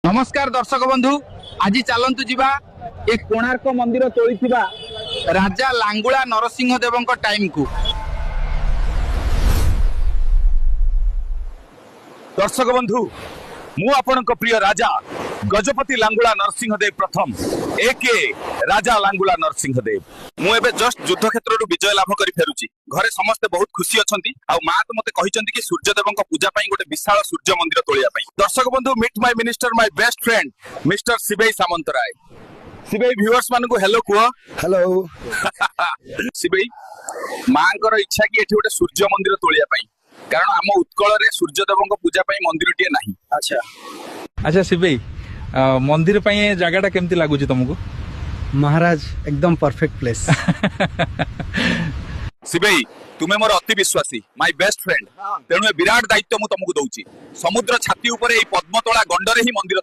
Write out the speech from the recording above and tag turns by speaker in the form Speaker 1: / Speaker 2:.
Speaker 1: नमस्कार दर्शक बंधु आज चलतु जीवा ए कोणार्क मंदिर तोली राजा लांगुला नरसिंह देव टाइम को।
Speaker 2: दर्शक बंधु मु आपण प्रिय राजा गजपति लांगुला नरसिंहदेव प्रथम एके राजा लांगुला नरसिंहदेव मु एबे जस्ट युद्ध क्षेत्र विजय लाभ कर फेरुची। घरे समस्ते बहुत खुशी अछंती आ मां तो मते कहिसंती कि सूर्यदेवଙ୍କ पूजा पई गोटे विशाल सूर्य मंदिर तोलिया पई। दर्शक बंधु meet my minister my best friend mister Sibei Samantaray. Sibei viewers मान को हेलो कुआ।
Speaker 3: हेलो
Speaker 2: सिबेई मांकर इच्छा कि एठी गोटे सूर्य मंदिर तोलिया पई, कारण आम उत्कल रे सूर्यदेवଙ୍କ पूजा पई मंदिर टिए नाही।
Speaker 1: अच्छा शिवेई मंदिर पे जगह केमती लगुच तुमको?
Speaker 3: महाराज एकदम परफेक्ट प्लेस।
Speaker 2: सिबेई तुम्हें मोर अति विश्वासी माय बेस्ट फ्रेंड, तेणु विराट दायित्व मु तुमको दउची। समुद्र छाती ऊपर एई पद्मतोला गंडरे ही मंदिर